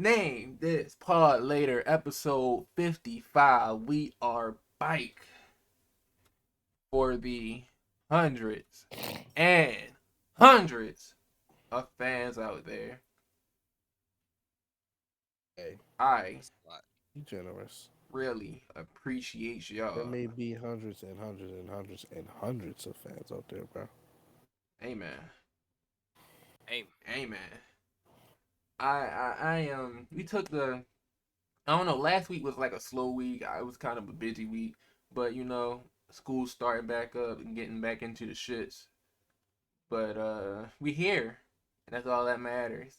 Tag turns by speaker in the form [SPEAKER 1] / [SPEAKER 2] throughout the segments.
[SPEAKER 1] Name this pod later, episode 55. We are back for the hundreds and hundreds of fans out there.
[SPEAKER 2] Hey,
[SPEAKER 1] I
[SPEAKER 3] That's a lot.
[SPEAKER 2] you generous.
[SPEAKER 1] really appreciate
[SPEAKER 2] There
[SPEAKER 1] y'all.
[SPEAKER 2] may be hundreds and hundreds and hundreds and hundreds of fans out there, bro.
[SPEAKER 1] Amen.
[SPEAKER 3] Hey,
[SPEAKER 1] Amen. We took I don't know, last week was like a slow week. It was kind of a busy week, but school's starting back up and getting back into the shits. But we here, and that's all that matters.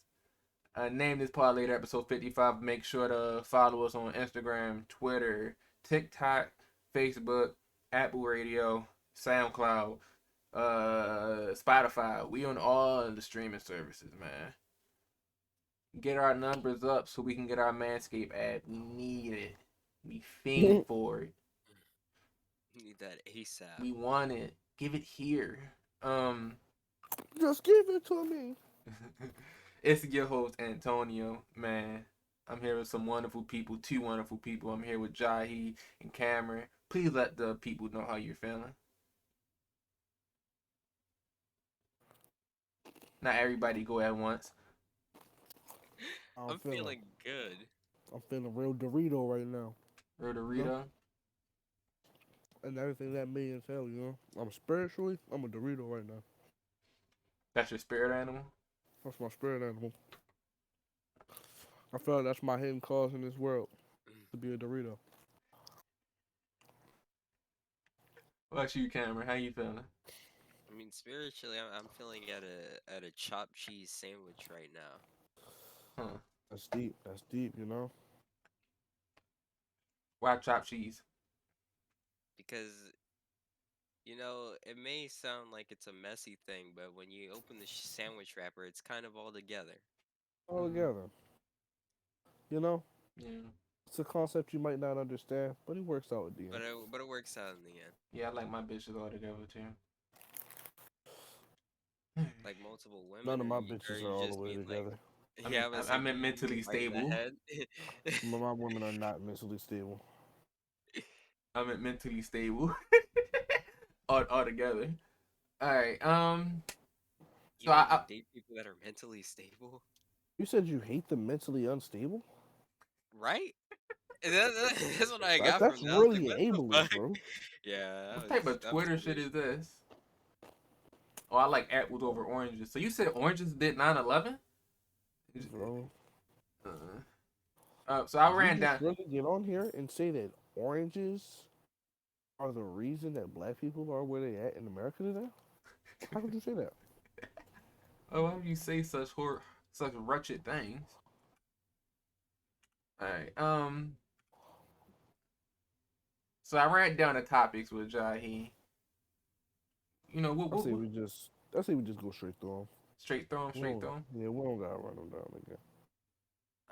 [SPEAKER 1] Name this pod later, episode 55. Make sure to follow us on Instagram, Twitter, TikTok, Facebook, Apple Radio, SoundCloud, Spotify. We on all the streaming services, man. Get our numbers up so we can get our Manscaped ad. We need it. We fiend for it.
[SPEAKER 3] need that ASAP.
[SPEAKER 1] We want it. Give it here.
[SPEAKER 2] Just give it to me.
[SPEAKER 1] It's your host Antonio, man. I'm here with some wonderful people, two wonderful people. I'm here with Jahi and Cameron. Please let the people know how you're feeling. Not everybody go at once.
[SPEAKER 3] I'm feeling good.
[SPEAKER 2] I'm feeling real Dorito right now. You know?
[SPEAKER 1] Rotary.
[SPEAKER 2] And everything that may entail, you know. I'm spiritually, I'm a Dorito right now.
[SPEAKER 1] That's your spirit animal.
[SPEAKER 2] That's my spirit animal. I feel like that's my hidden cause in this world to be a Dorito.
[SPEAKER 1] What about you, Cameron? How you feeling?
[SPEAKER 3] I mean, spiritually, I'm feeling at a chopped cheese sandwich right now
[SPEAKER 1] Huh?
[SPEAKER 2] That's deep. That's deep, you know.
[SPEAKER 1] Why chopped cheese?
[SPEAKER 3] because it may sound like it's a messy thing, but when you open the sandwich wrapper, it's kind of all together.
[SPEAKER 2] All together. You know?
[SPEAKER 1] Yeah.
[SPEAKER 2] It's a concept you might not understand, but it works out at the
[SPEAKER 3] But
[SPEAKER 2] end.
[SPEAKER 3] it works out in the end.
[SPEAKER 1] Yeah, I like my bitches all together too.
[SPEAKER 3] Like multiple
[SPEAKER 2] None
[SPEAKER 3] women,
[SPEAKER 2] of
[SPEAKER 3] or
[SPEAKER 2] my
[SPEAKER 3] you, or
[SPEAKER 2] bitches are
[SPEAKER 3] you
[SPEAKER 2] all the
[SPEAKER 3] just
[SPEAKER 2] way
[SPEAKER 3] mean like,
[SPEAKER 2] together.
[SPEAKER 3] yeah, I was
[SPEAKER 1] I
[SPEAKER 3] like,
[SPEAKER 1] meant
[SPEAKER 3] you
[SPEAKER 1] mentally
[SPEAKER 3] mean right in the
[SPEAKER 1] stable.
[SPEAKER 3] head.
[SPEAKER 2] My women are not mentally stable.
[SPEAKER 1] I meant mentally stable. all together. All right.
[SPEAKER 3] You
[SPEAKER 1] So
[SPEAKER 3] don't even date people that are mentally stable,
[SPEAKER 2] You said you hate the mentally unstable?
[SPEAKER 3] right? That's what I
[SPEAKER 2] That,
[SPEAKER 3] got from
[SPEAKER 2] that's
[SPEAKER 3] that. I was like,
[SPEAKER 2] really
[SPEAKER 3] what the
[SPEAKER 2] ableist,
[SPEAKER 3] fuck?
[SPEAKER 2] bro.
[SPEAKER 3] Yeah,
[SPEAKER 1] what type of
[SPEAKER 3] that was
[SPEAKER 1] Twitter shit
[SPEAKER 3] weird.
[SPEAKER 1] is this? Oh, I like apples over oranges. So you said oranges did 9/11?
[SPEAKER 2] Bro.
[SPEAKER 1] So I
[SPEAKER 2] Did you
[SPEAKER 1] ran
[SPEAKER 2] just
[SPEAKER 1] down.
[SPEAKER 2] really get on here and say that oranges are the reason that black people are where they at in America today? How could you say that?
[SPEAKER 1] Oh, why do you say such wretched things? All right. So I ran down the topics with Jahi. You know,
[SPEAKER 2] I say
[SPEAKER 1] what
[SPEAKER 2] we just I say we just go straight through them.
[SPEAKER 1] straight throw 'em,
[SPEAKER 2] We
[SPEAKER 1] straight
[SPEAKER 2] don't,
[SPEAKER 1] throw 'em.
[SPEAKER 2] yeah, we don't gotta run them down again.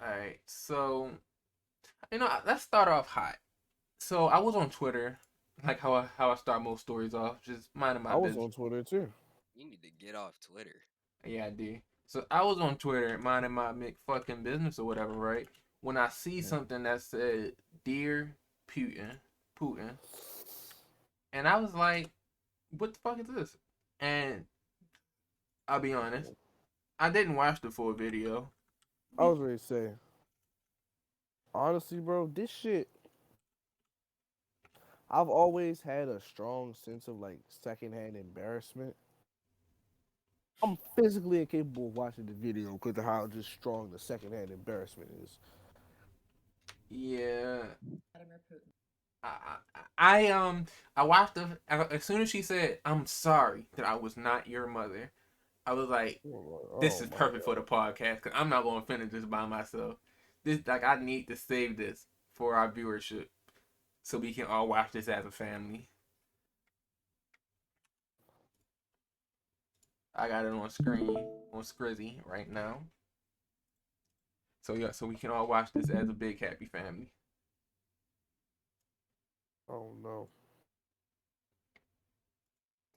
[SPEAKER 1] All right. So let's start off hot. So I was on Twitter, like how I start most stories off, just minding my
[SPEAKER 2] I was
[SPEAKER 1] business.
[SPEAKER 2] on Twitter too.
[SPEAKER 3] You need to get off Twitter.
[SPEAKER 1] Yeah, I did. So I was on Twitter minding my fucking business or whatever, right? When I see something that said "Dear Putin," and I was like, "What the fuck is this?" And I'll be honest, I didn't watch the full video.
[SPEAKER 2] I was ready to say, honestly, bro, this shit. I've always had a strong sense of like secondhand embarrassment. I'm physically incapable of watching the video because of how just strong the secondhand embarrassment is.
[SPEAKER 1] Yeah, I I, I watched as soon as she said, "I'm sorry that I was not your mother." I was like, "This
[SPEAKER 2] Oh
[SPEAKER 1] is
[SPEAKER 2] my
[SPEAKER 1] perfect for
[SPEAKER 2] god.
[SPEAKER 1] the podcast because I'm not going to finish this by myself. This like I need to save this for our viewership so we can all watch this as a family." I got it on screen on Scrizzy right now. So yeah, so we can all watch this as a big happy family.
[SPEAKER 2] Oh no.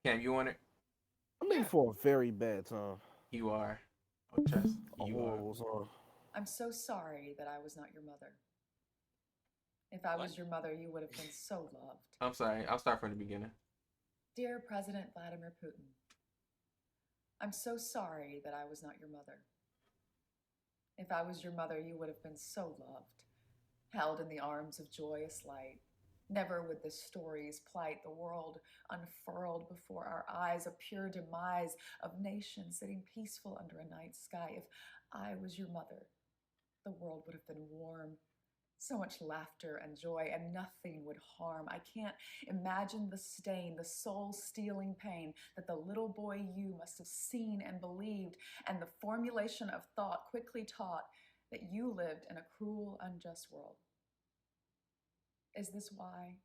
[SPEAKER 1] Cam, you on it?
[SPEAKER 2] I'm in for a very bad time.
[SPEAKER 1] You are. Oh, trust
[SPEAKER 2] A
[SPEAKER 1] you are.
[SPEAKER 2] horrible time.
[SPEAKER 4] I'm so sorry that I was not your mother. If I
[SPEAKER 3] What?
[SPEAKER 4] was your mother, you would have been so loved.
[SPEAKER 1] I'm sorry. I'll start from the beginning.
[SPEAKER 4] Dear President Vladimir Putin, I'm so sorry that I was not your mother. If I was your mother, you would have been so loved, held in the arms of joyous light. Never would the stories plight the world unfurled before our eyes, a pure demise of nations sitting peaceful under a night sky. If I was your mother, the world would have been warm. So much laughter and joy, and nothing would harm. I can't imagine the stain, the soul-stealing pain that the little boy you must have seen and believed, and the formulation of thought quickly taught that you lived in a cruel, unjust world. Is this why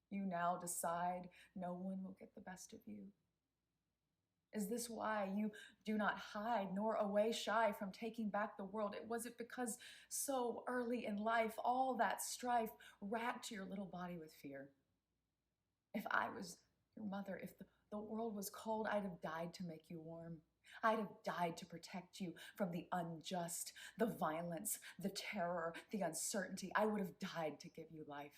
[SPEAKER 4] you now decide no one will get the best of you? Is this why you do not hide nor away shy from taking back the world? Was it because so early in life, all that strife racked your little body with fear? If I was your mother, if the world was cold, I'd have died to make you warm. I'd have died to protect you from the unjust, the violence, the terror, the uncertainty. I would have died to give you life.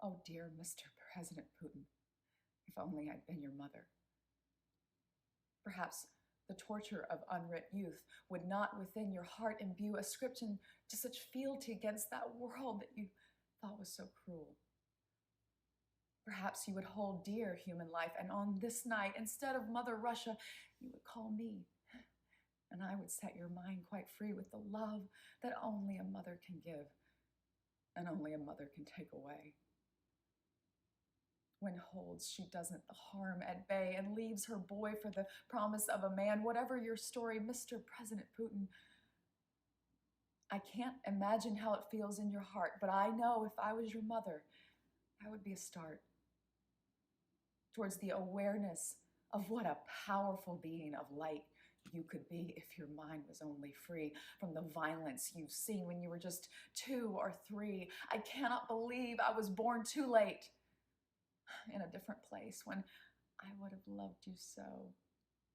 [SPEAKER 4] Oh, dear Mr. President Putin, if only I'd been your mother. Perhaps the torture of unwrit youth would not within your heart imbue ascription to such fealty against that world that you thought was so cruel. Perhaps you would hold dear human life, and on this night, instead of Mother Russia, you would call me, and I would set your mind quite free with the love that only a mother can give, and only a mother can take away. When holds she doesn't the harm at bay and leaves her boy for the promise of a man. Whatever your story, Mr. President Putin, I can't imagine how it feels in your heart, but I know if I was your mother, that would be a start towards the awareness of what a powerful being of light you could be if your mind was only free from the violence you've seen when you were just 2 or 3. I cannot believe I was born too late, in a different place, when I would have loved you so,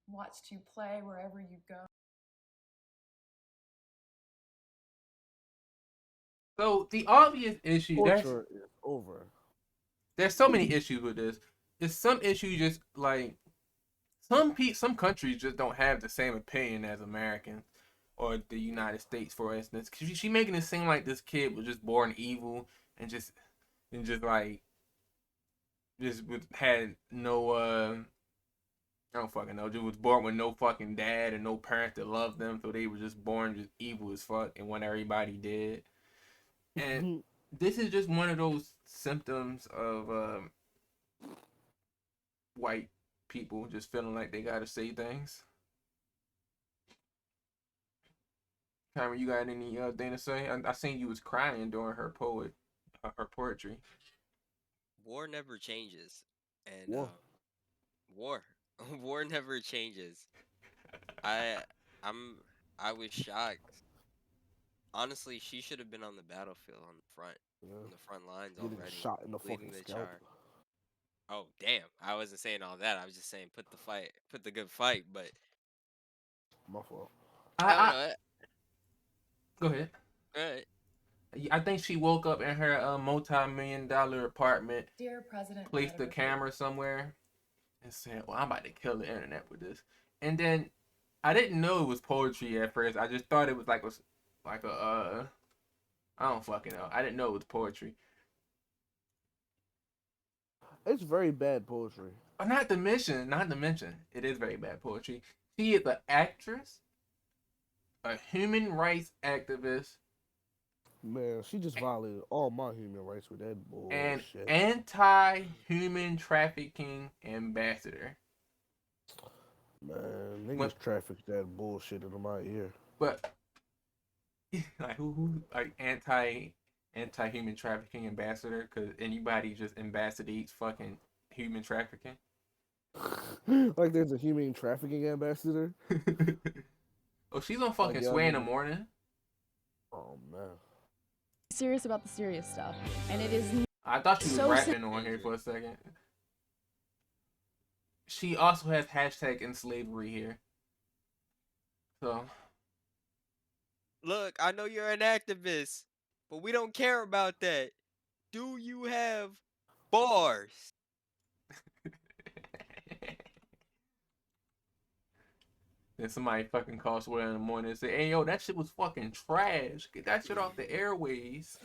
[SPEAKER 4] watched you play wherever you go.
[SPEAKER 1] So the obvious issue
[SPEAKER 2] Torture is over.
[SPEAKER 1] there's so many issues with this. There's some issue just like some countries just don't have the same opinion as Americans or the United States, for instance. She making it seem like this kid was just born evil and just like had no I don't fucking know. Just was born with no fucking dad and no parents that loved them, so they were just born just evil as fuck and want everybody dead. And this is just one of those symptoms of white people just feeling like they gotta say things. Cameron, you got any thing to say? I seen you was crying during her poetry.
[SPEAKER 3] War never changes, and
[SPEAKER 2] War.
[SPEAKER 3] war, war never changes. I, I'm, I was shocked. Honestly, she should have been on the battlefield on
[SPEAKER 2] Yeah.
[SPEAKER 3] the front lines
[SPEAKER 2] Getting
[SPEAKER 3] already,
[SPEAKER 2] shot in the
[SPEAKER 3] leading
[SPEAKER 2] fucking
[SPEAKER 3] the
[SPEAKER 2] scalp.
[SPEAKER 3] charge. Oh damn! I wasn't saying all that. I was just saying put the good fight. But
[SPEAKER 2] My fault.
[SPEAKER 3] I don't
[SPEAKER 1] I
[SPEAKER 3] know.
[SPEAKER 1] Go ahead.
[SPEAKER 3] Right.
[SPEAKER 1] I think she woke up in her multi-million-dollar apartment,
[SPEAKER 4] Dear President
[SPEAKER 1] placed the
[SPEAKER 4] Vladimir
[SPEAKER 1] camera somewhere, and said, "Well, I'm about to kill the internet with this." And then I didn't know it was poetry at first. I just thought it was like a I don't fucking know. I didn't know it was poetry.
[SPEAKER 2] It's very bad poetry.
[SPEAKER 1] Not to mention, it is very bad poetry. She is an actress, a human rights activist,
[SPEAKER 2] Man, she just violated all my human rights with that
[SPEAKER 1] and
[SPEAKER 2] bullshit.
[SPEAKER 1] anti-human trafficking ambassador.
[SPEAKER 2] Man, niggas
[SPEAKER 1] When,
[SPEAKER 2] traffic that bullshit into my ear.
[SPEAKER 1] but like who like anti-human trafficking ambassador? Because anybody just ambassadors fucking human trafficking.
[SPEAKER 2] Like there's a humane trafficking ambassador.
[SPEAKER 1] Oh, she's on
[SPEAKER 2] Like
[SPEAKER 1] fucking
[SPEAKER 2] y'all
[SPEAKER 1] Sway in the
[SPEAKER 2] niggas.
[SPEAKER 1] morning.
[SPEAKER 2] Oh man.
[SPEAKER 5] Serious about the serious stuff, and it is
[SPEAKER 1] I thought she was
[SPEAKER 5] So
[SPEAKER 1] rapping on here for a second. She also has hashtag in slavery here. So
[SPEAKER 3] Look, I know you're an activist, but we don't care about that. Do you have bars?
[SPEAKER 1] Then somebody fucking call Swear in the morning and say, "Hey yo, that shit was fucking trash. Get that shit off the airways."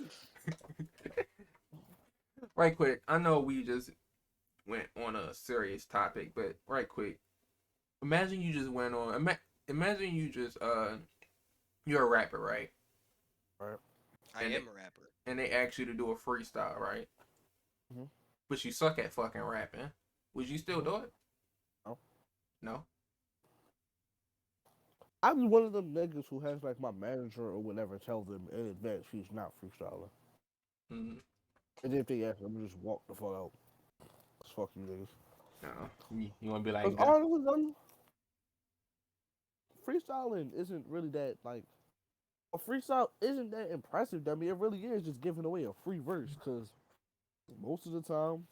[SPEAKER 1] Right quick, I know we just went on a serious topic, but right quick, imagine you just went on. Imagine you just you're a rapper, right?
[SPEAKER 2] Right.
[SPEAKER 3] I
[SPEAKER 1] And
[SPEAKER 3] am a rapper.
[SPEAKER 1] and they ask you to do a freestyle, right?
[SPEAKER 2] Mhm.
[SPEAKER 1] But you suck at fucking rapping. Would you still do it?
[SPEAKER 2] No.
[SPEAKER 1] No.
[SPEAKER 2] I'm one of them niggas who has like my manager or whatever tell them in advance he's not freestyling.
[SPEAKER 1] Mm-hmm.
[SPEAKER 2] And if they ask, I'm just walk the fuck out. Cause fuck you niggas.
[SPEAKER 1] No. You want to be
[SPEAKER 2] Cause
[SPEAKER 1] like that?
[SPEAKER 2] honestly, freestyling isn't really that like a freestyle isn't that impressive. I mean, it really is just giving away a free verse. Cause most of the time,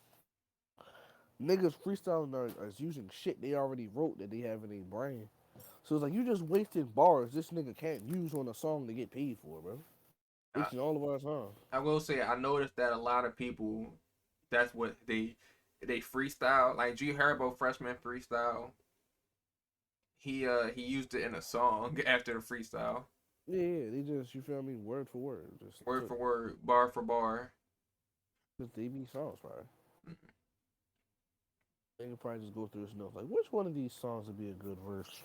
[SPEAKER 2] niggas freestyling are using shit they already wrote that they have in their brain. So it's like you just wasting bars this nigga can't use on a song to get paid for, bro.
[SPEAKER 1] I,
[SPEAKER 2] Wasting all of our time.
[SPEAKER 1] I will say I noticed that a lot of people, that's what they freestyle. Like G Herbo freshman freestyle. He used it in a song after the freestyle.
[SPEAKER 2] Yeah, they just you feel me, word for word, just
[SPEAKER 1] Word
[SPEAKER 2] took
[SPEAKER 1] for word, bar for bar.
[SPEAKER 2] just they be songs, right?
[SPEAKER 1] Mhm.
[SPEAKER 2] They can probably just go through this note like, which one of these songs would be a good verse?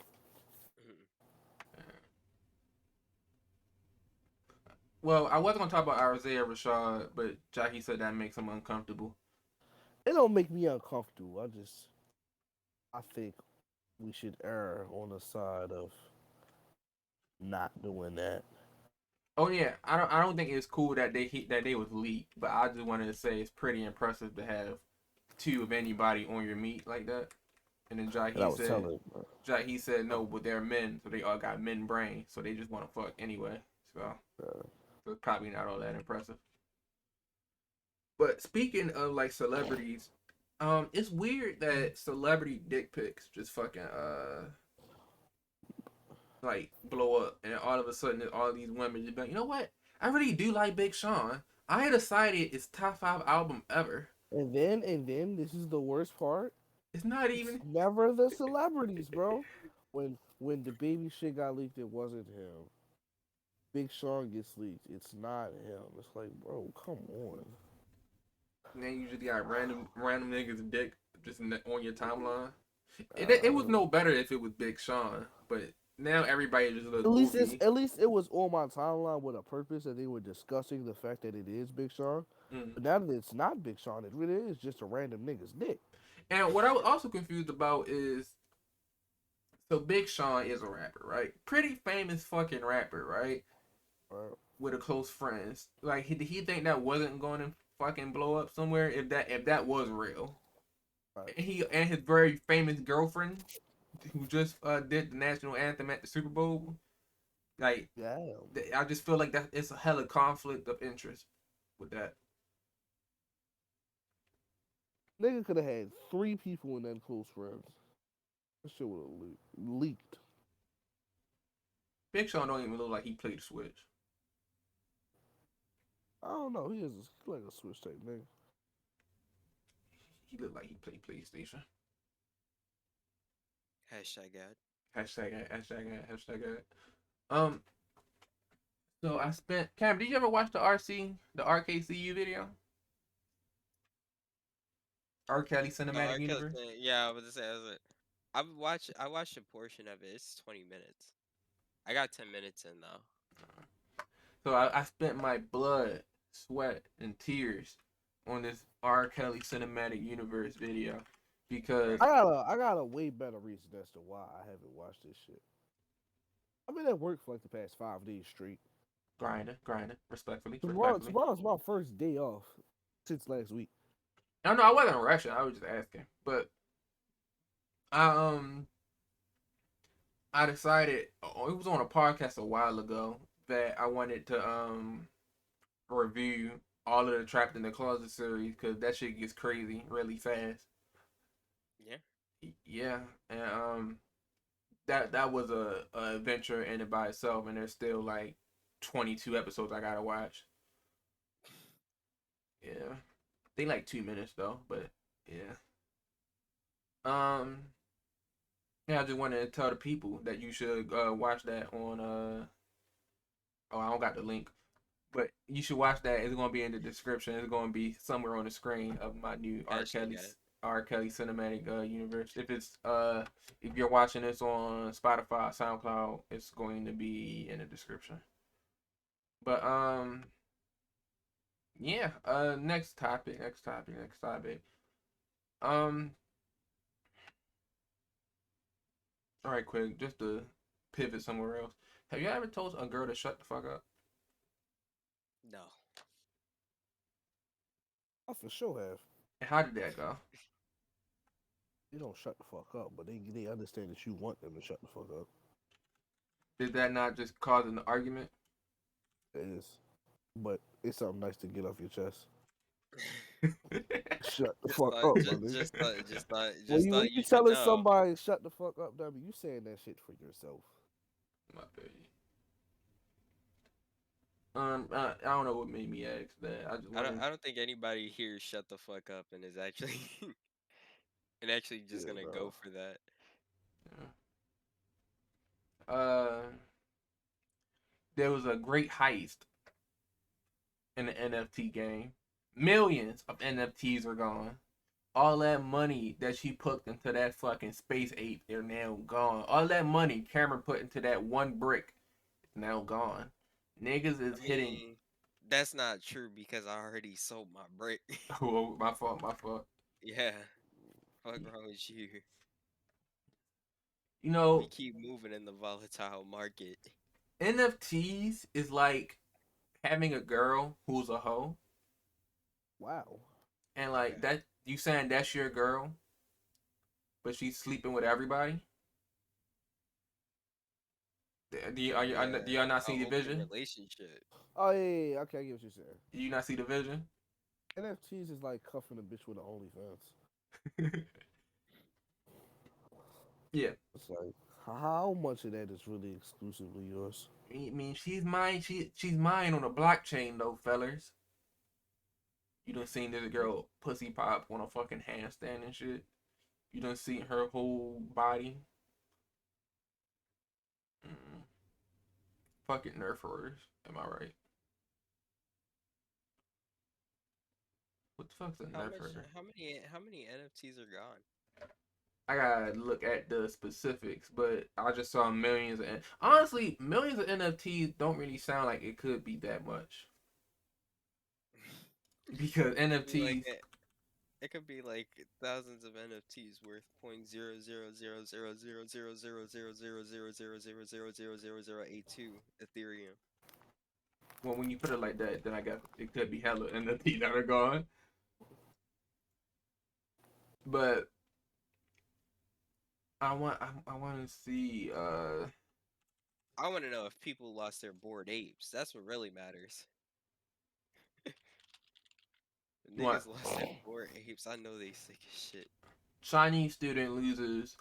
[SPEAKER 1] Well, I wasn't gonna talk about Isaiah Rashad, but Jahi said that makes him uncomfortable.
[SPEAKER 2] It don't make me uncomfortable. I think we should err on the side of not doing that.
[SPEAKER 1] Oh yeah, I don't think it's cool that they was leaked, but I just wanted to say it's pretty impressive to have two of anybody on your meat like that. And then
[SPEAKER 2] And I was telling, bro.
[SPEAKER 1] Jahi said no, but they're men, so they all got men brain, so they just want to fuck anyway. So it's probably not all that impressive. But speaking of like celebrities, it's weird that celebrity dick pics just fucking like blow up, and all of a sudden all these women just be like, you know what? I really do like Big Sean. I decided it's top 5 album ever.
[SPEAKER 2] And then this is the worst part.
[SPEAKER 1] It's not
[SPEAKER 2] It's
[SPEAKER 1] even.
[SPEAKER 2] never the celebrities, bro. When the baby shit got leaked, it wasn't him. Big Sean gets leaked, it's not him. It's like, bro, come on.
[SPEAKER 1] And then you just got random niggas dick just on your timeline. It was no better if it was Big Sean, but now everybody just looks goofy.
[SPEAKER 2] At least it was on my timeline with a purpose, and they were discussing the fact that it is Big Sean.
[SPEAKER 1] Mm.
[SPEAKER 2] But now that it's not Big Sean, it really is just a random nigga's dick.
[SPEAKER 1] And what I was also confused about is, so Big Sean is a rapper, right? Pretty famous fucking rapper, right?
[SPEAKER 2] Right.
[SPEAKER 1] With a close friends. Like, did he think that wasn't going to fucking blow up somewhere if that was real?
[SPEAKER 2] Right.
[SPEAKER 1] And his very famous girlfriend, who just did the national anthem at the Super Bowl. Like,
[SPEAKER 2] Yeah.
[SPEAKER 1] I just feel like that it's a hella conflict of interest with that.
[SPEAKER 2] Nigga could have had 3 people in that close friends. That shit would have leaked.
[SPEAKER 1] Big Sean don't even look like he played the Switch.
[SPEAKER 2] I don't know. He is like a Switch type nigga.
[SPEAKER 1] He looked like he played PlayStation.
[SPEAKER 3] Hashtag ad.
[SPEAKER 1] Hashtag. So I spent. Cam, did you ever watch the RKCU video? R. Kelly Cinematic
[SPEAKER 3] R. Kelly
[SPEAKER 1] Universe.
[SPEAKER 3] yeah, I was gonna say, I watched a portion of it. It's 20 minutes. I got 10 minutes in though.
[SPEAKER 1] So I spent my blood, sweat, and tears on this R. Kelly Cinematic Universe video because
[SPEAKER 2] I got a way better reason as to why I haven't watched this shit. I've been at work for like the past 5 days straight.
[SPEAKER 1] grinding, respectfully.
[SPEAKER 2] Tomorrow's my first day off since last week.
[SPEAKER 1] No, I wasn't rushing. I was just asking, but I I decided it was on a podcast a while ago that I wanted to review all of the Trapped in the Closet series because that shit gets crazy really fast.
[SPEAKER 3] Yeah.
[SPEAKER 1] Yeah, and that was a adventure in it by itself, and there's still like 22 episodes I gotta watch. Yeah, they like 2 minutes though, but yeah. Yeah, I just wanted to tell the people that you should watch that on Oh, I don't got the link, but you should watch that. It's gonna be in the description. It's gonna be somewhere on the screen of my new
[SPEAKER 3] Hashtag it.
[SPEAKER 1] R. Kelly cinematic universe. If you're watching this on Spotify, SoundCloud, it's going to be in the description. But yeah. Next topic. Um. All right, quick. Just to pivot somewhere else. Have you ever told a girl to shut the fuck up?
[SPEAKER 3] No.
[SPEAKER 2] I for sure have.
[SPEAKER 1] And how did that go?
[SPEAKER 2] They don't shut the fuck up, but they understand that you want them to shut the fuck up.
[SPEAKER 1] Did that not just cause an argument?
[SPEAKER 2] It is, but it's something nice to get off your chest. Shut the
[SPEAKER 3] Just
[SPEAKER 2] fuck
[SPEAKER 3] thought,
[SPEAKER 2] up,
[SPEAKER 3] just,
[SPEAKER 2] my nigga.
[SPEAKER 3] just thought, just thought,
[SPEAKER 2] When
[SPEAKER 3] just
[SPEAKER 2] you,
[SPEAKER 3] thought
[SPEAKER 2] when
[SPEAKER 3] you
[SPEAKER 2] you
[SPEAKER 3] should
[SPEAKER 2] telling
[SPEAKER 3] know.
[SPEAKER 2] somebody shut the fuck up, dummy, you saying that shit for yourself.
[SPEAKER 1] My bad. I don't know what made me ask that. I just wanted.
[SPEAKER 3] I don't think anybody here shut the fuck up and is actually and actually just
[SPEAKER 2] Yeah,
[SPEAKER 3] gonna
[SPEAKER 2] bro.
[SPEAKER 3] go for that.
[SPEAKER 1] There was a great heist in the NFT game. Millions of NFTs are gone. All that money that she put into that fucking space ape, they're now gone. All that money Cameron put into that one brick is now gone. Niggas is
[SPEAKER 3] I
[SPEAKER 1] hitting.
[SPEAKER 3] mean, that's not true because I already sold my brick.
[SPEAKER 1] Oh, my fault.
[SPEAKER 3] Yeah, what's wrong with you?
[SPEAKER 1] You
[SPEAKER 3] We
[SPEAKER 1] know,
[SPEAKER 3] keep moving in the volatile market.
[SPEAKER 1] NFTs is like having a girl who's a hoe,
[SPEAKER 2] Wow.
[SPEAKER 1] and like that. You saying that's your girl, but she's sleeping with everybody. Do y'all not see the
[SPEAKER 3] Open
[SPEAKER 1] vision?
[SPEAKER 3] relationship.
[SPEAKER 2] Oh yeah. Okay, I get what you're saying.
[SPEAKER 1] Do you not see the vision?
[SPEAKER 2] NFTs is like cuffing a bitch with an OnlyFans.
[SPEAKER 1] Yeah.
[SPEAKER 2] It's like how much of that is really exclusively yours?
[SPEAKER 1] I mean, she's mine. She's mine on a blockchain though, fellas. You done seen this girl pussy pop on a fucking handstand and shit. You done seen her whole body. Mm. Fucking nerfers. Am I right? What the fuck's a
[SPEAKER 3] How much?
[SPEAKER 1] nerfer?
[SPEAKER 3] How many NFTs are gone?
[SPEAKER 1] I gotta look at the specifics, but I just saw millions of. Honestly, millions of NFTs don't really sound like it could be that much because
[SPEAKER 3] Could be like
[SPEAKER 1] NFTs.
[SPEAKER 3] it could be like thousands of NFTs worth 0.0000000000000000000082 Ethereum.
[SPEAKER 1] Well, when you put it like that, then I guess it could be hella NFTs that are gone. But I want to see.
[SPEAKER 3] I want to know if people lost their bored apes. That's what really matters. If
[SPEAKER 1] What
[SPEAKER 3] niggas lost their bored apes, I know they sick as shit.
[SPEAKER 1] Chinese student loses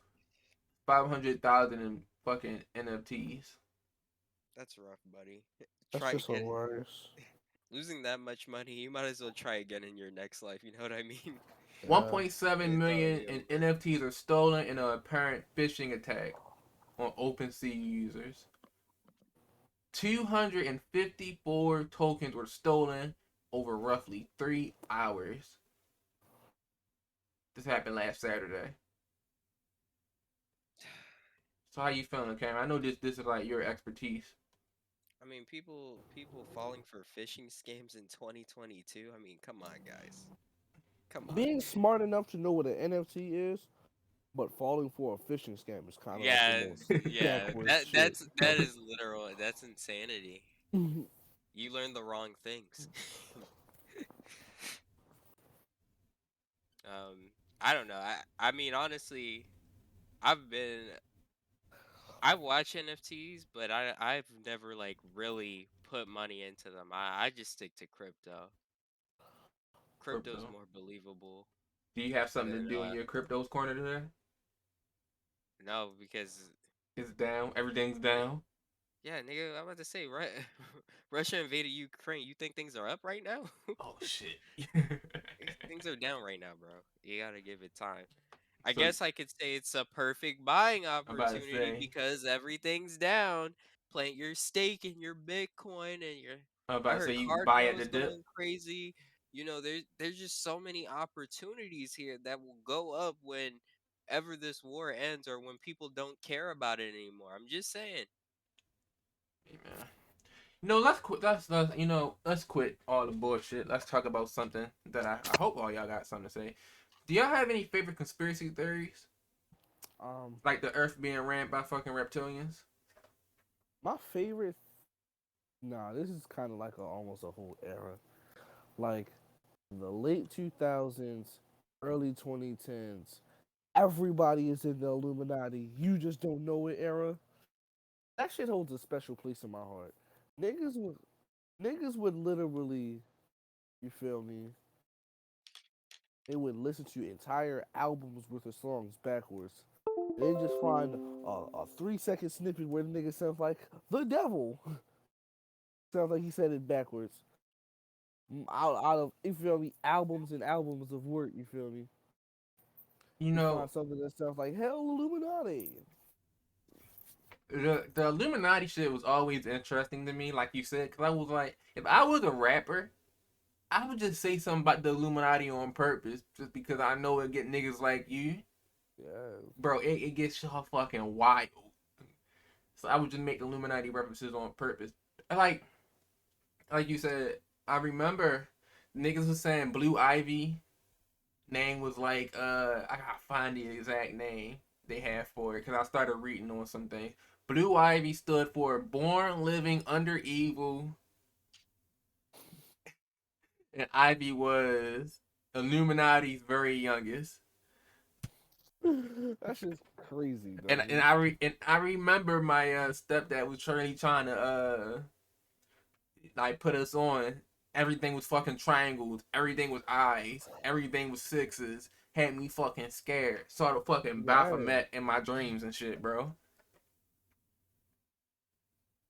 [SPEAKER 1] 500,000 in fucking NFTs.
[SPEAKER 3] That's rough, buddy.
[SPEAKER 2] That's
[SPEAKER 3] Try
[SPEAKER 2] just
[SPEAKER 3] again.
[SPEAKER 2] hilarious.
[SPEAKER 3] Losing that much money, you might as well try again in your next life. You know what I mean?
[SPEAKER 1] 1.7
[SPEAKER 3] It's
[SPEAKER 1] million
[SPEAKER 3] already
[SPEAKER 1] in
[SPEAKER 3] over.
[SPEAKER 1] NFTs are stolen in an apparent phishing attack on OpenSea users. 254 tokens were stolen over roughly 3 hours. This happened last Saturday. So how you feeling, Cam? I know this is like your expertise.
[SPEAKER 3] I mean, people falling for phishing scams in 2022. I mean, come on, guys. Come on.
[SPEAKER 2] Being smart enough to know what an NFT is, but falling for a phishing scam is kind of like the
[SPEAKER 3] Yeah,
[SPEAKER 2] most
[SPEAKER 3] yeah.
[SPEAKER 2] backwards shit.
[SPEAKER 3] That is literal. That's insanity. You learned the wrong things. I don't know. I mean, honestly, I've been I watch NFTs, but I've never like really put money into them. I just stick to crypto. Crypto's
[SPEAKER 1] Crypto.
[SPEAKER 3] more believable
[SPEAKER 1] Do you have something to
[SPEAKER 3] than
[SPEAKER 1] do in your cryptos corner today?
[SPEAKER 3] no, because
[SPEAKER 1] It's down. Everything's down.
[SPEAKER 3] Yeah, nigga, I'm about to say, right? Russia invaded Ukraine. You think things are up right now?
[SPEAKER 1] Oh shit.
[SPEAKER 3] Things are down right now, bro. You gotta give it time. I
[SPEAKER 1] So
[SPEAKER 3] guess I could say it's a perfect buying
[SPEAKER 1] I'm about to
[SPEAKER 3] opportunity
[SPEAKER 1] say.
[SPEAKER 3] because everything's down. Plant your stake in your Bitcoin and your.
[SPEAKER 1] I'm
[SPEAKER 3] I
[SPEAKER 1] about to say
[SPEAKER 3] heard
[SPEAKER 1] you buy at the
[SPEAKER 3] Cardano's
[SPEAKER 1] dip.
[SPEAKER 3] going crazy. You know, there's just so many opportunities here that will go up whenever this war ends or when people don't care about it anymore. I'm just saying.
[SPEAKER 1] Hey, man. No, let's quit. Let's quit all the bullshit. Let's talk about something that I hope all y'all got something to say. Do y'all have any favorite conspiracy theories?
[SPEAKER 2] Um,
[SPEAKER 1] Like the Earth being ran by fucking reptilians?
[SPEAKER 2] my favorite. Nah, this is kind of like almost a whole era. Like the late 2000s, early 2010s. Everybody is in the Illuminati. You just don't know it era. That shit holds a special place in my heart. Niggas would niggas would literally, you feel me? They would listen to entire albums worth of songs backwards. They just find a 3 second snippet where the nigga sounds like the devil. Sounds like he said it backwards. Out of, you feel me, albums and albums of work, you feel me?
[SPEAKER 1] You
[SPEAKER 2] You
[SPEAKER 1] know,
[SPEAKER 2] find something that sounds like hell Illuminati.
[SPEAKER 1] the Illuminati shit was always interesting to me, like you said, because I was like, if I was a rapper, I would just say something about the Illuminati on purpose, just because I know it get niggas like you,
[SPEAKER 2] Yeah.
[SPEAKER 1] bro. It gets y'all fucking wild. So I would just make the Illuminati references on purpose. Like, like you said, I remember niggas was saying Blue Ivy name was like I gotta find the exact name they had for it because I started reading on something. Blue Ivy stood for Born Living Under Evil, and Ivy was Illuminati's very youngest.
[SPEAKER 2] That shit's crazy,
[SPEAKER 1] And
[SPEAKER 2] dummy.
[SPEAKER 1] I remember my stepdad was trying to like put us on. Everything was fucking triangles. Everything was eyes. Everything was sixes. Had me fucking scared. Saw the fucking
[SPEAKER 2] Yeah.
[SPEAKER 1] Baphomet in my dreams and shit, bro.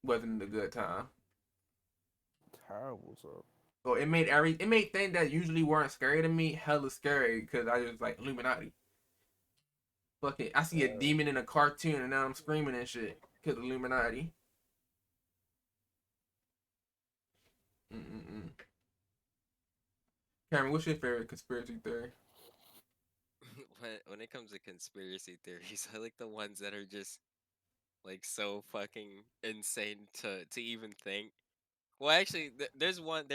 [SPEAKER 1] Wasn't a good time.
[SPEAKER 2] Terrible, so.
[SPEAKER 1] So it made things that usually weren't scary to me hella scary because I was like Illuminati. Fuck it. I see a
[SPEAKER 2] Yeah.
[SPEAKER 1] demon in a cartoon and now I'm screaming and shit because Illuminati. Mm-mm-mm. Cameron, what's your favorite conspiracy theory?
[SPEAKER 3] When it comes to conspiracy theories, I like the ones that are just like so fucking insane to even think. Well, actually, there's one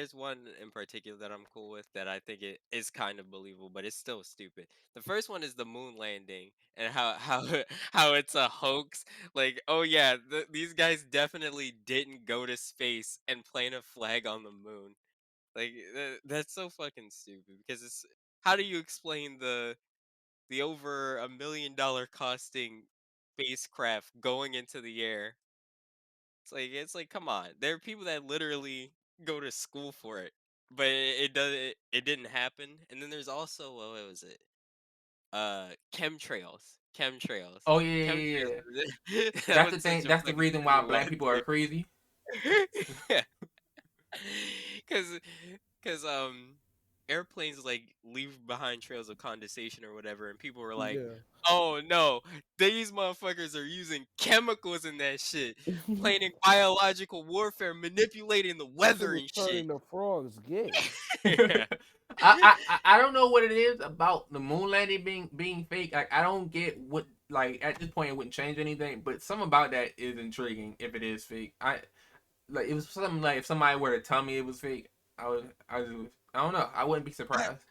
[SPEAKER 3] in particular that I'm cool with that I think it is kind of believable, but it's still stupid. The first one is the moon landing and how how it's a hoax. Like, oh yeah, these guys definitely didn't go to space and plant a flag on the moon. Like that's so fucking stupid because it's how do you explain the over $1 million costing spacecraft going into the air? It's like come on. There are people that literally go to school for it, but it didn't happen. And then there's also what was it? Chemtrails.
[SPEAKER 1] Oh yeah, yeah, yeah.
[SPEAKER 3] Chemtrails. That
[SPEAKER 1] That's the
[SPEAKER 3] one's such
[SPEAKER 1] thing.
[SPEAKER 3] a
[SPEAKER 1] That's the
[SPEAKER 3] fucking
[SPEAKER 1] reason why
[SPEAKER 3] stupid one.
[SPEAKER 1] black people are crazy.
[SPEAKER 3] Yeah. Cause, cause airplanes like leave behind trails of condensation or whatever, and people were like,
[SPEAKER 2] Yeah.
[SPEAKER 3] "Oh no, these motherfuckers are using chemicals in that shit, planning biological warfare, manipulating the
[SPEAKER 2] That shit
[SPEAKER 3] weather
[SPEAKER 2] was
[SPEAKER 3] and shit."
[SPEAKER 2] turning the frogs gay.
[SPEAKER 3] Yeah.
[SPEAKER 1] I don't know what it is about the moon landing being fake. Like I don't get what like at this point it wouldn't change anything, but something about that is intriguing if it is fake. I like it was something like if somebody were to tell me it was fake, I don't know. I wouldn't be
[SPEAKER 3] I,
[SPEAKER 1] surprised.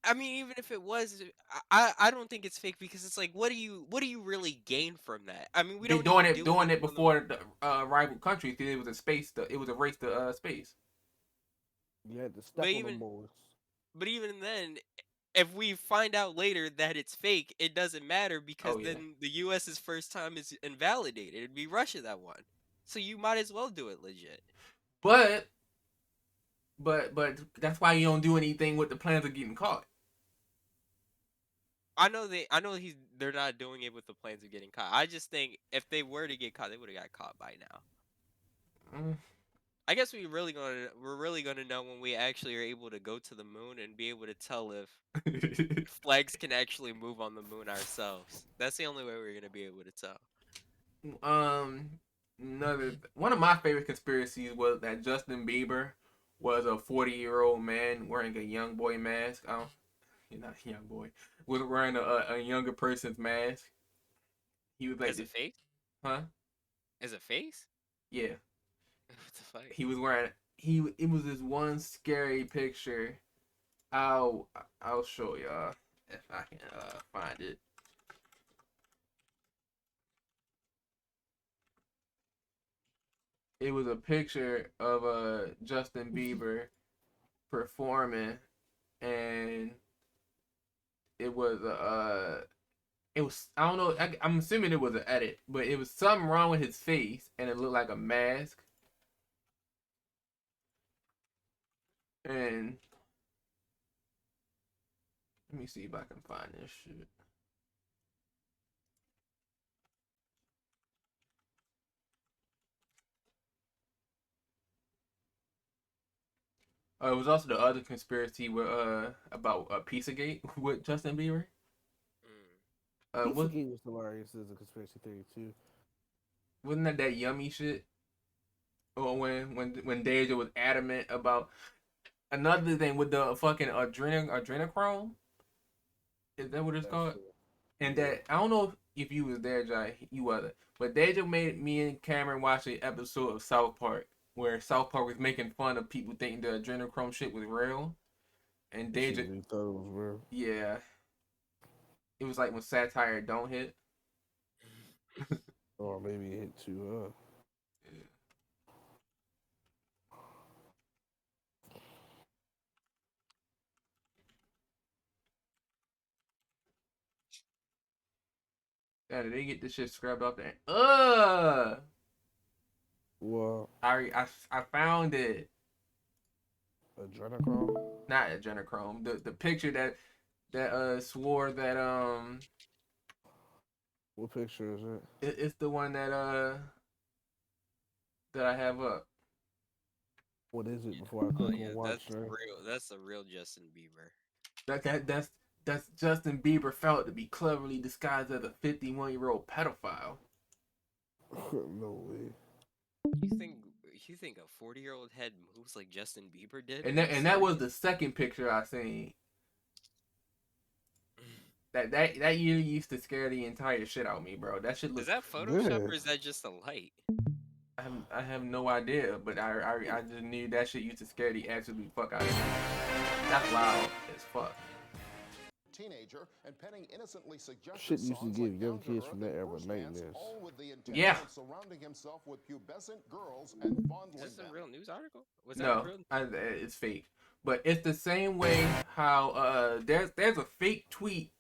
[SPEAKER 3] I mean, even if it was, I don't think it's fake because it's like, what do you really gain from that? I mean, we
[SPEAKER 1] They
[SPEAKER 3] don't even do
[SPEAKER 1] doing it
[SPEAKER 3] anything on the
[SPEAKER 1] before the rival countries. It was a it was a race to space.
[SPEAKER 2] You had to
[SPEAKER 3] but
[SPEAKER 2] step on them
[SPEAKER 3] even
[SPEAKER 2] boys.
[SPEAKER 3] but even then, if we find out later that it's fake, it doesn't matter
[SPEAKER 1] Oh
[SPEAKER 3] because
[SPEAKER 1] yeah,
[SPEAKER 3] then the U.S.'s first time is invalidated. It'd be Russia that won. So you might as well do it legit.
[SPEAKER 1] but but that's why you don't do anything with the plans of getting caught.
[SPEAKER 3] I know they're not doing it with the plans of getting caught. I just think if they were to get caught, they would have got caught by now. I guess we're really gonna know when we actually are able to go to the moon and be able to tell if flags can actually move on the moon ourselves. That's the only way we're gonna be able to tell.
[SPEAKER 1] One of my favorite conspiracies was that Justin Bieber was a 40-year-old man wearing a young boy mask. He's not a young boy. Was wearing a younger person's mask. He was like
[SPEAKER 3] As a
[SPEAKER 1] this,
[SPEAKER 3] face?
[SPEAKER 1] huh?
[SPEAKER 3] As a face?
[SPEAKER 1] Yeah.
[SPEAKER 3] What the fuck?
[SPEAKER 1] He was wearing. It was this one scary picture. I'll show y'all if I can find it. It was a picture of Justin Bieber performing, and it was it was, I don't know, I'm assuming it was an edit, but it was something wrong with his face, and it looked like a mask. And let me see if I can find this shit. It was also the other conspiracy with about Pizzagate with Justin Bieber. What
[SPEAKER 2] Pizzagate was hilarious as a conspiracy theory too.
[SPEAKER 1] wasn't that yummy shit? Or when Deja was adamant about another thing with the fucking adrenochrome. Is that what it's called?
[SPEAKER 2] Shit.
[SPEAKER 1] And that I don't know if you was there, Jahi. You wasn't. But Deja made me and Cameron watch an episode of South Park where South Park was making fun of people thinking the adrenochrome shit was real. And Deja,
[SPEAKER 2] She thought it was real.
[SPEAKER 1] yeah, it was like when satire don't hit.
[SPEAKER 2] Or maybe it hit too
[SPEAKER 1] Yeah, they get this shit scrubbed off there.
[SPEAKER 2] Well,
[SPEAKER 1] I found it.
[SPEAKER 2] adrenochrome.
[SPEAKER 1] Not adrenochrome. The picture that swore that
[SPEAKER 2] What picture is it?
[SPEAKER 1] it's the one that I have up.
[SPEAKER 2] What is it before I click on watch?
[SPEAKER 3] That's real. That's a real Justin Bieber.
[SPEAKER 1] That's Justin Bieber felt to be cleverly disguised as a 51-year-old pedophile.
[SPEAKER 2] No way.
[SPEAKER 3] You think a 40-year-old head moves like Justin Bieber did?
[SPEAKER 1] And that was the second picture I seen. That year used to scare the entire shit out of me, bro. That shit looks.
[SPEAKER 3] Is that Photoshop or is that just a light?
[SPEAKER 1] I have no idea, but I just knew that shit used to scare the absolute fuck out of me. That's loud as fuck.
[SPEAKER 6] Teenager and penning innocently suggestive
[SPEAKER 2] Shit used to
[SPEAKER 6] songs
[SPEAKER 2] give
[SPEAKER 6] like
[SPEAKER 2] young
[SPEAKER 6] Down to
[SPEAKER 2] kids
[SPEAKER 6] Earth
[SPEAKER 2] from that
[SPEAKER 6] and
[SPEAKER 2] era
[SPEAKER 6] First Dance,
[SPEAKER 2] nightmares.
[SPEAKER 6] all with the intention
[SPEAKER 1] Yeah.
[SPEAKER 6] of surrounding himself with pubescent girls and fondling
[SPEAKER 3] Is this
[SPEAKER 6] them.
[SPEAKER 3] a real news article? Was that
[SPEAKER 1] No,
[SPEAKER 3] a real?
[SPEAKER 1] it's fake. But it's the same way how there's a fake tweet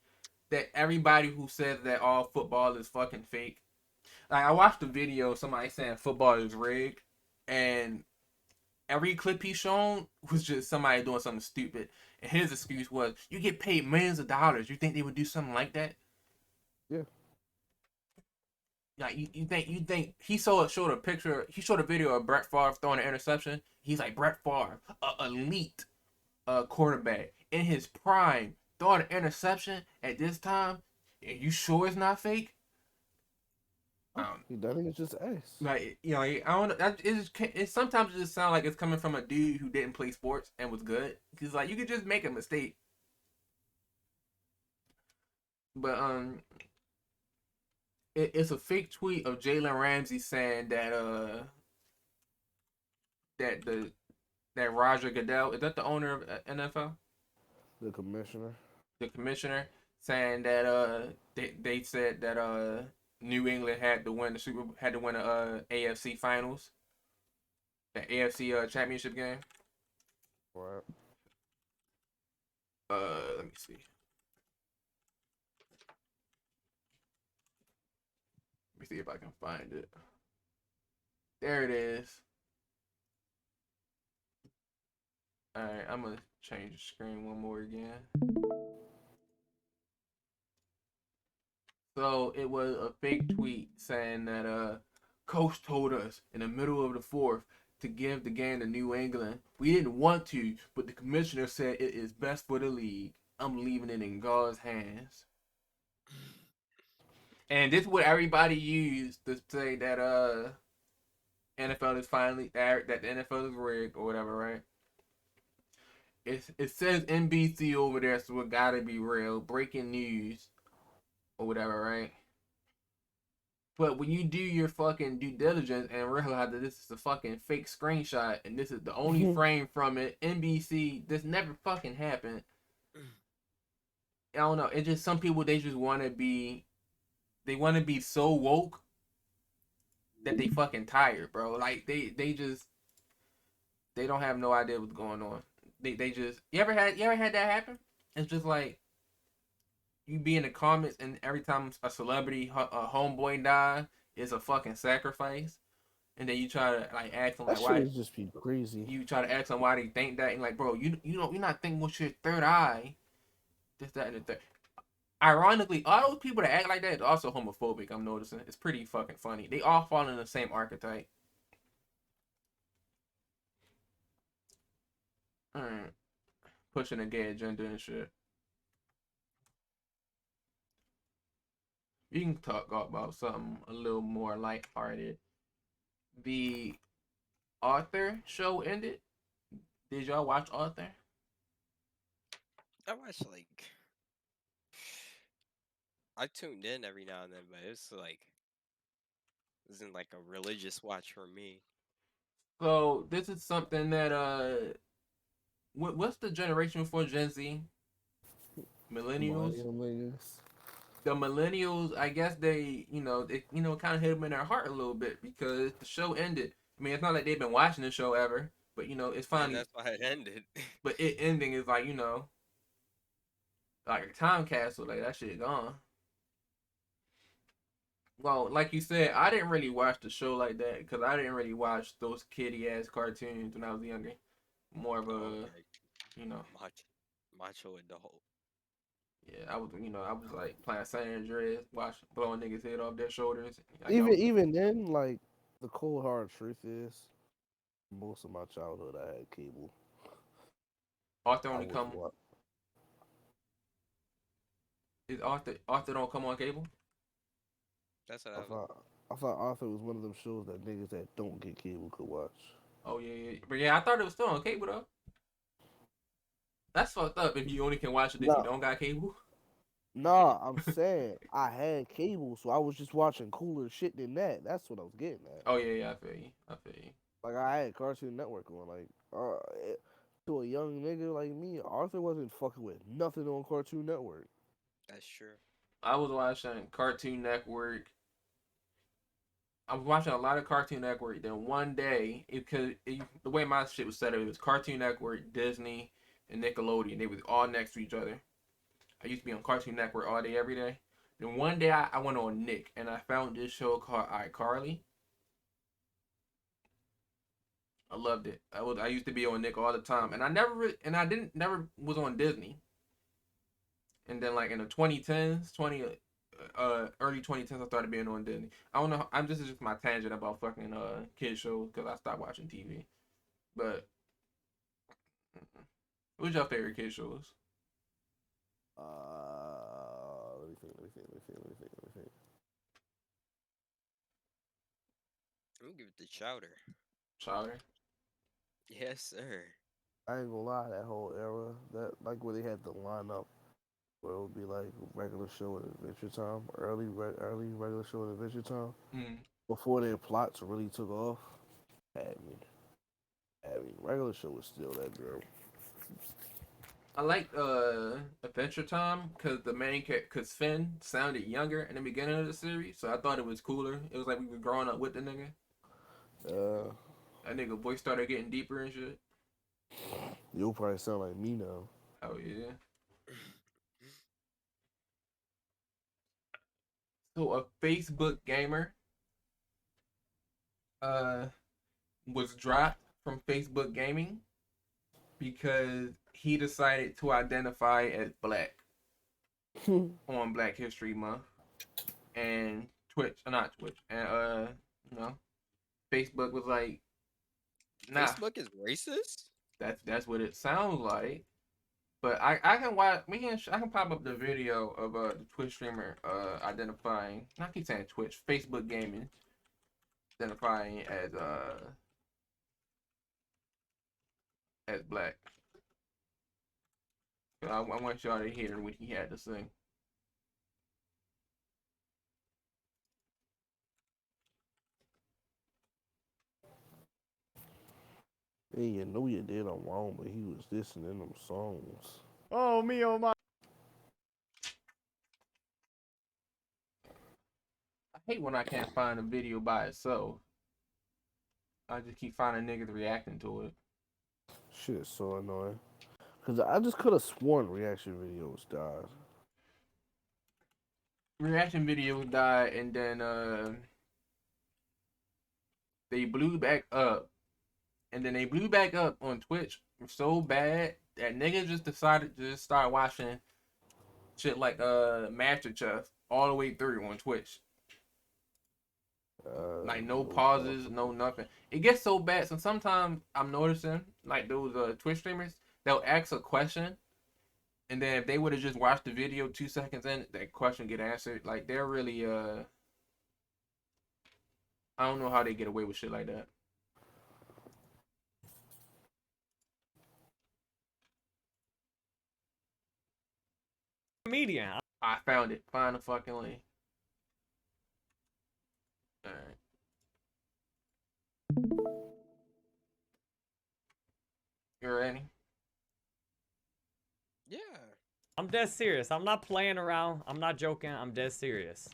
[SPEAKER 1] that everybody who says that all football is fucking fake. Like I watched a video of somebody saying football is rigged, and every clip he shown was just somebody doing something stupid. And his excuse was, "You get paid millions of dollars. You think they would do something like that?"
[SPEAKER 2] Yeah.
[SPEAKER 1] Like you think he showed a picture. He showed a video of Brett Favre throwing an interception. He's like, Brett Favre, a elite quarterback in his prime, throwing an interception at this time. Are you sure it's not fake?
[SPEAKER 2] That nigga it's just ass.
[SPEAKER 1] Like, you know, I don't know. It sometimes it just sounds like it's coming from a dude who didn't play sports and was good. Cause like you could just make a mistake. But it's a fake tweet of Jalen Ramsey saying that that Roger Goodell, is that the owner of NFL?
[SPEAKER 2] The commissioner.
[SPEAKER 1] The commissioner saying that they said that New England had to win the AFC finals, the AFC championship game.
[SPEAKER 2] Right.
[SPEAKER 1] Let me see. Let me see if I can find it. There it is. Alright, I'm gonna change the screen one more again. So it was a fake tweet saying that Coach told us in the middle of the fourth to give the game to New England. We didn't want to, but the commissioner said it is best for the league. I'm leaving it in God's hands. And this is what everybody used to say that NFL is finally that the NFL is rigged or whatever, right? It says NBC over there, so it gotta be real. Breaking news or whatever, right? But when you do your fucking due diligence and realize that this is a fucking fake screenshot and this is the only frame from it, NBC, this never fucking happened. I don't know. It's just some people, they just want to be so woke that they fucking tired, bro. Like they don't have no idea what's going on. They just you ever had that happen? It's just like you be in the comments and every time a celebrity a homeboy die is a fucking sacrifice, and then you try to like ask them like why
[SPEAKER 2] just be crazy.
[SPEAKER 1] You try to ask them why they think that, and like, bro, you know you're not thinking with your third eye. This, that, and the third. Ironically, all those people that act like that are also homophobic. I'm noticing it's pretty fucking funny. They all fall in the same archetype. Alright. Pushing a gay agenda and shit. You can talk about something a little more lighthearted. The Arthur show ended. Did y'all watch Arthur?
[SPEAKER 3] I watch I tuned in every now and then, but it's isn't like a religious watch for me.
[SPEAKER 1] So this is something that what's the generation before Gen Z? Millennials. The millennials, I guess they kind of hit them in their heart a little bit because the show ended. I mean, it's not like they've been watching the show ever, but it's funny.
[SPEAKER 3] And that's why it ended.
[SPEAKER 1] But it ending is like like a time capsule, like that shit gone. Well, like you said, I didn't really watch the show like that because I didn't really watch those kiddie ass cartoons when I was younger. More of a,
[SPEAKER 3] macho adult.
[SPEAKER 1] Yeah, I was like playing San Andreas, blowing niggas' head off their shoulders.
[SPEAKER 2] Even then, like the cold hard truth is, most of my childhood I had cable.
[SPEAKER 1] Arthur only come. Is Arthur don't come on cable?
[SPEAKER 3] That's what
[SPEAKER 2] I thought Arthur was one of them shows that niggas that don't get cable could watch.
[SPEAKER 1] Oh yeah. But yeah, I thought it was still on cable though. That's fucked up if you only can watch it if you don't got cable.
[SPEAKER 2] Nah, I'm saying I had cable, so I was just watching cooler shit than that. That's what I was getting at.
[SPEAKER 1] Oh yeah, I feel you.
[SPEAKER 2] Like I had Cartoon Network on. Like to a young nigga like me, Arthur wasn't fucking with nothing on Cartoon Network.
[SPEAKER 3] That's true.
[SPEAKER 1] I was watching Cartoon Network. I was watching a lot of Cartoon Network. Then one day, the way my shit was set up, it was Cartoon Network, Disney, and Nickelodeon. They was all next to each other. I used to be on Cartoon Network all day, every day. Then one day, I went on Nick, and I found this show called iCarly. I loved it. I used to be on Nick all the time, and I never was on Disney. And then like in the 2010s, early 2010s, I started being on Disney. I don't know. This is just my tangent about fucking kid shows because I stopped watching TV. But what's your favorite kid shows?
[SPEAKER 2] Let me think.
[SPEAKER 3] I'm gonna give it to Chowder.
[SPEAKER 1] Chowder?
[SPEAKER 3] Yes, sir.
[SPEAKER 2] I ain't gonna lie, that whole era, that like where they had the lineup, where it would be like regular show and Adventure Time, early regular show and Adventure Time, before their plots really took off. I mean, regular show was still that girl.
[SPEAKER 1] I like Adventure Time because because Finn sounded younger in the beginning of the series, so I thought it was cooler. It was like we were growing up with the nigga. That nigga voice started getting deeper and shit.
[SPEAKER 2] You'll probably sound like me now.
[SPEAKER 1] Oh yeah. So a Facebook gamer was dropped from Facebook gaming because he decided to identify as black on Black History Month, and You know, Facebook was like, nah,
[SPEAKER 3] Facebook is racist?
[SPEAKER 1] that's what it sounds like. But I can watch I can pop up the video of the Twitch streamer identifying, not keep saying Twitch, Facebook gaming identifying as black. I want y'all to hear what he had to say.
[SPEAKER 2] Yeah, you know you did him wrong, but he was dissing in them songs.
[SPEAKER 7] Oh me, oh my.
[SPEAKER 1] I hate when I can't find a video by itself. I just keep finding niggas reacting to it.
[SPEAKER 2] Shit is so annoying. Cause I just could have sworn reaction videos died.
[SPEAKER 1] Reaction videos died, and then they blew back up, and then they blew back up on Twitch so bad that niggas just decided to just start watching shit like Master Chef all the way through on Twitch. Like no pauses, no nothing. It gets so bad. So sometimes I'm noticing like those Twitch streamers, they'll ask a question, and then if they would have just watched the video 2 seconds in, that question get answered. Like they're really I don't know how they get away with shit like that.
[SPEAKER 7] Comedian.
[SPEAKER 1] I found it. Find the fucking link. Alright. You ready?
[SPEAKER 3] Yeah.
[SPEAKER 7] I'm dead serious. I'm not playing around. I'm not joking. I'm dead serious.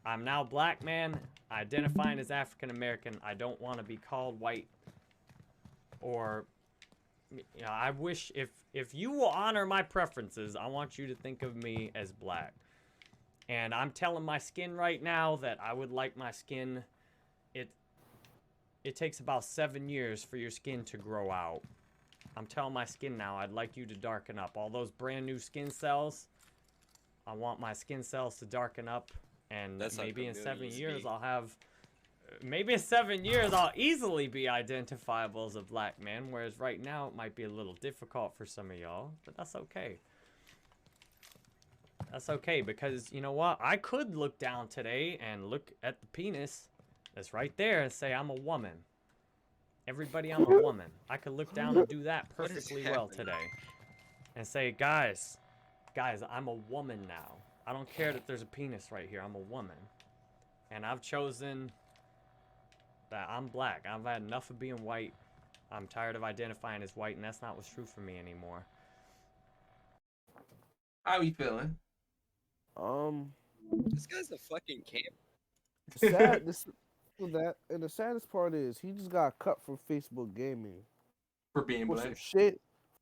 [SPEAKER 7] I'm now black man, identifying as African American. I don't want to be called white. Or, you know, I wish if you will honor my preferences, I want you to think of me as black. And I'm telling my skin right now that I would like my skin. It takes about 7 years for your skin to grow out. I'm telling my skin now, I'd like you to darken up. All those brand new skin cells, I want my skin cells to darken up. And
[SPEAKER 3] That's
[SPEAKER 7] maybe
[SPEAKER 3] like
[SPEAKER 7] in
[SPEAKER 3] a
[SPEAKER 7] 7
[SPEAKER 3] million
[SPEAKER 7] years,
[SPEAKER 3] speed.
[SPEAKER 7] I'll have... Maybe in 7 years, I'll easily be identifiable as a black man. Whereas right now, it might be a little difficult for some of y'all. But that's okay. That's okay, because you know what? I could look down today and look at the penis that's right there and say I'm a woman. Everybody, I'm a woman. I could look down and do that
[SPEAKER 3] What is
[SPEAKER 7] perfectly well
[SPEAKER 3] happening?
[SPEAKER 7] today. And say, guys, I'm a woman now. I don't care that there's a penis right here. I'm a woman. And I've chosen that I'm black. I've had enough of being white. I'm tired of identifying as white, and that's not what's true for me anymore.
[SPEAKER 1] How you feeling?
[SPEAKER 3] This guy's a fucking camp.
[SPEAKER 2] Sad. And the saddest part is he just got cut from Facebook Gaming
[SPEAKER 1] For being
[SPEAKER 2] for
[SPEAKER 1] black.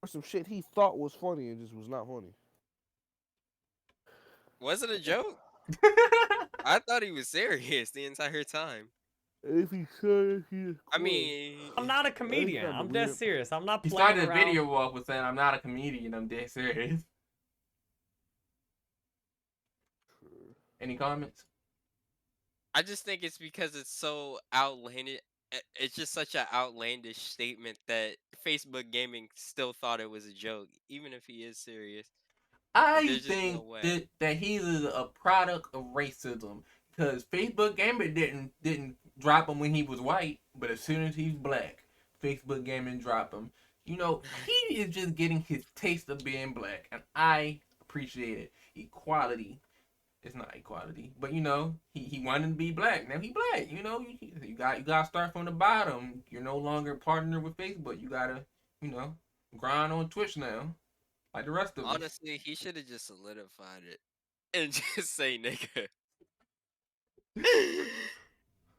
[SPEAKER 2] some shit he thought was funny and just was not funny.
[SPEAKER 3] Was it a joke? I thought he was serious the entire time.
[SPEAKER 2] If he could, he.
[SPEAKER 3] I mean,
[SPEAKER 7] I'm not a comedian.
[SPEAKER 2] kinda
[SPEAKER 7] I'm dead
[SPEAKER 2] weird.
[SPEAKER 7] serious. I'm not
[SPEAKER 1] He
[SPEAKER 7] playing
[SPEAKER 1] started the
[SPEAKER 7] around.
[SPEAKER 1] video off with saying, "I'm not a comedian. I'm dead serious." Any comments?
[SPEAKER 3] I just think it's because it's so outlandish. It's just such an outlandish statement that Facebook Gaming still thought it was a joke, even if he is serious.
[SPEAKER 1] I
[SPEAKER 3] There's just no
[SPEAKER 1] think
[SPEAKER 3] way.
[SPEAKER 1] that he's a product of racism because Facebook Gamer didn't drop him when he was white, but as soon as he's black, Facebook Gaming dropped him. You know, he is just getting his taste of being black, and I appreciate it. Equality. It's not equality, but you know, he wanted to be black. Now he black. You know, you gotta start from the bottom. You're no longer partner with Facebook. You gotta, you know, grind on Twitch now, like the rest of us.
[SPEAKER 3] Honestly, he should have just solidified it and just say nigga.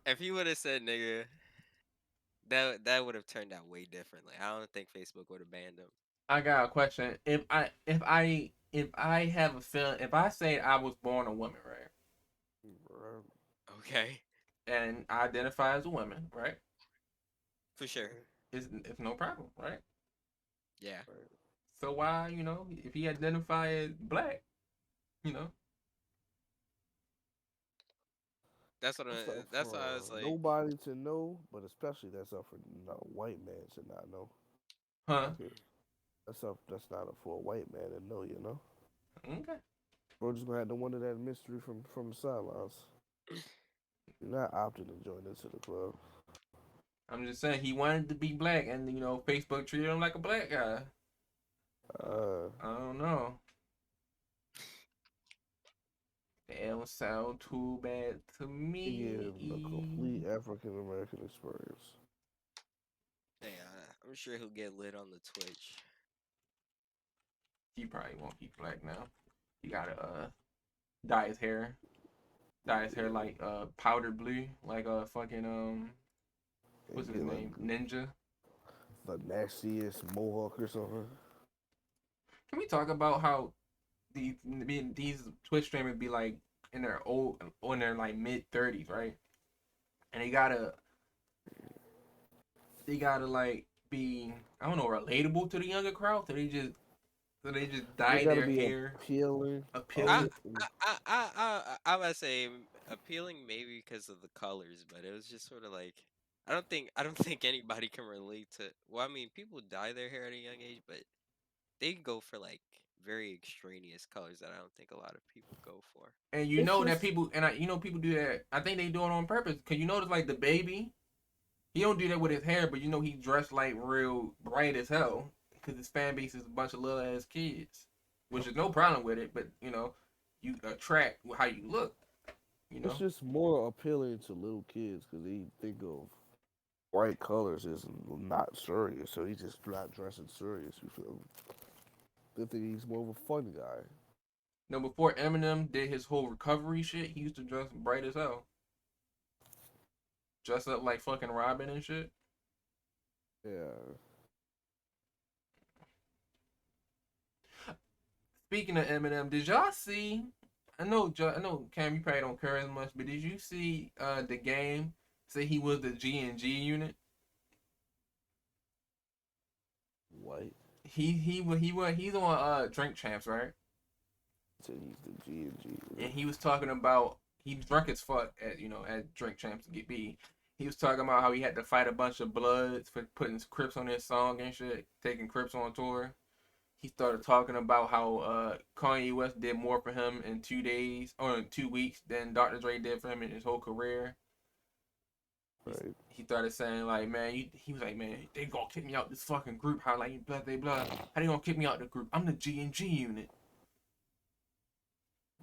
[SPEAKER 3] If he would have said nigga, that would have turned out way differently. I don't think Facebook would have banned him.
[SPEAKER 1] I got a question. If I have a feeling, if I say I was born a woman, right,
[SPEAKER 3] Okay,
[SPEAKER 1] and I identify as a woman, right,
[SPEAKER 3] for sure.
[SPEAKER 1] it's no problem, right?
[SPEAKER 3] Yeah.
[SPEAKER 1] So why, you know, if he identify as black, you know,
[SPEAKER 3] That's what
[SPEAKER 2] That's up
[SPEAKER 3] that's why I
[SPEAKER 2] for
[SPEAKER 3] was like,
[SPEAKER 2] nobody to know, but especially that's up for a white man to not know.
[SPEAKER 1] Huh?
[SPEAKER 2] That's not up for a white man to know, you know.
[SPEAKER 1] Okay.
[SPEAKER 2] We're just gonna have to wonder that mystery from the sidelines. You're not opting to join into the club.
[SPEAKER 1] I'm just saying he wanted to be black, and you know Facebook treated him like a black guy. I don't know. It don't sound too bad to
[SPEAKER 2] He gave him a complete
[SPEAKER 1] me.
[SPEAKER 2] African American experience.
[SPEAKER 3] yeah, I'm sure he'll get lit on the Twitch.
[SPEAKER 1] He probably won't be black now. He gotta dye his hair. Dye his hair like powder blue, like fucking what's his name? Ninja.
[SPEAKER 2] The nastiest mohawk or something.
[SPEAKER 1] Can we talk about how these Twitch streamers be like in their like mid-30s, right? And they gotta like be, I don't know, relatable to the younger crowd. So they just dye
[SPEAKER 2] gotta
[SPEAKER 1] their
[SPEAKER 2] be
[SPEAKER 1] hair
[SPEAKER 2] appealing.
[SPEAKER 1] appealing.
[SPEAKER 3] I would say appealing maybe because of the colors, but it was just sort of like I don't think anybody can relate to. Well, I mean, people dye their hair at a young age, but they go for like very extraneous colors that I don't think a lot of people go for.
[SPEAKER 1] And you
[SPEAKER 2] It's
[SPEAKER 1] know that
[SPEAKER 2] just
[SPEAKER 1] people, people do that. I think they do it on purpose. Cause you notice like the baby, he don't do that with his hair, but you know he dressed like real bright as hell. Cause his fan base is a bunch of little ass kids, which is no problem with it. But you know, you attract how you look. You
[SPEAKER 2] it's
[SPEAKER 1] know.
[SPEAKER 2] just more appealing to little kids because they think of bright colors as not serious, so he's just not dressing serious. You feel me? They think he's more of a fun guy.
[SPEAKER 1] No, before Eminem did his whole recovery shit, he used to dress bright as hell. Dress up like fucking Robin and shit.
[SPEAKER 2] Yeah.
[SPEAKER 1] Speaking of Eminem, did y'all see? I know, Cam, you probably don't care as much, but did you see the game say he was the G&G unit?
[SPEAKER 2] White.
[SPEAKER 1] He's on Drink Champs, right?
[SPEAKER 2] So he's the G and G.
[SPEAKER 1] And he was talking about he drunk as fuck at Drink Champs to get beat. He was talking about how he had to fight a bunch of Bloods for putting Crips on his song and shit, taking Crips on tour. He started talking about how Kanye West did more for him in 2 days or in 2 weeks than Dr. Dre did for him in his whole career.
[SPEAKER 2] Right.
[SPEAKER 1] He started saying like, man, he was like, man, they gonna kick me out this fucking group. How like blah blah blah. How they gonna kick me out the group? I'm the G&G unit.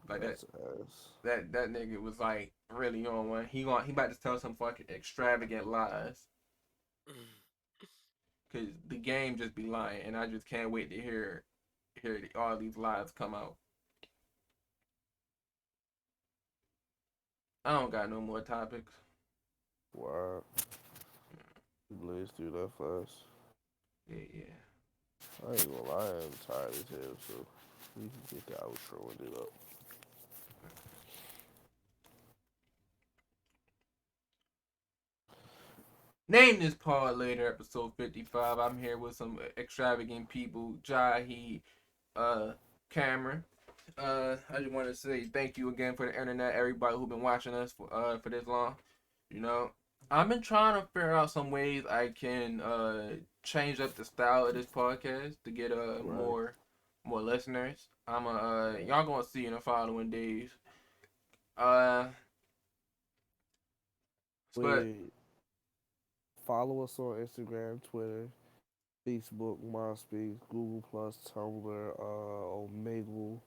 [SPEAKER 1] Like that nigga was like really on one. He about to tell some fucking extravagant lies. Cause the game just be lying, and I just can't wait to hear all these lies come out. I don't got no more topics.
[SPEAKER 2] Wow. You blazed through that fast.
[SPEAKER 1] Yeah.
[SPEAKER 2] I ain't gonna lie, I'm tired as hell, so we can get the outro and it up.
[SPEAKER 1] Name this pod later, episode 55. I'm here with some extravagant people, Jahi, Cameron. I just want to say thank you again for the internet, everybody who's been watching us for this long. You know, I've been trying to figure out some ways I can change up the style of this podcast to get more listeners. Y'all gonna see in the following days. But
[SPEAKER 2] follow us on Instagram, Twitter, Facebook, MySpace, Google Plus, Tumblr, Omegle,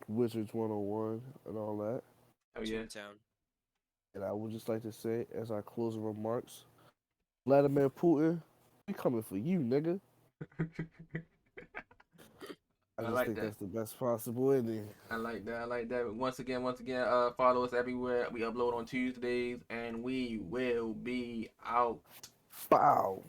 [SPEAKER 2] Wizards 101, and all that.
[SPEAKER 1] oh yeah.
[SPEAKER 3] Town.
[SPEAKER 2] And I would just like to say, as our closing remarks, Vladimir Putin, we coming for you, nigga. I just think that's the best possible ending.
[SPEAKER 1] I like that. Once again, follow us everywhere. We upload on Tuesdays, and we will be out.
[SPEAKER 2] Bow.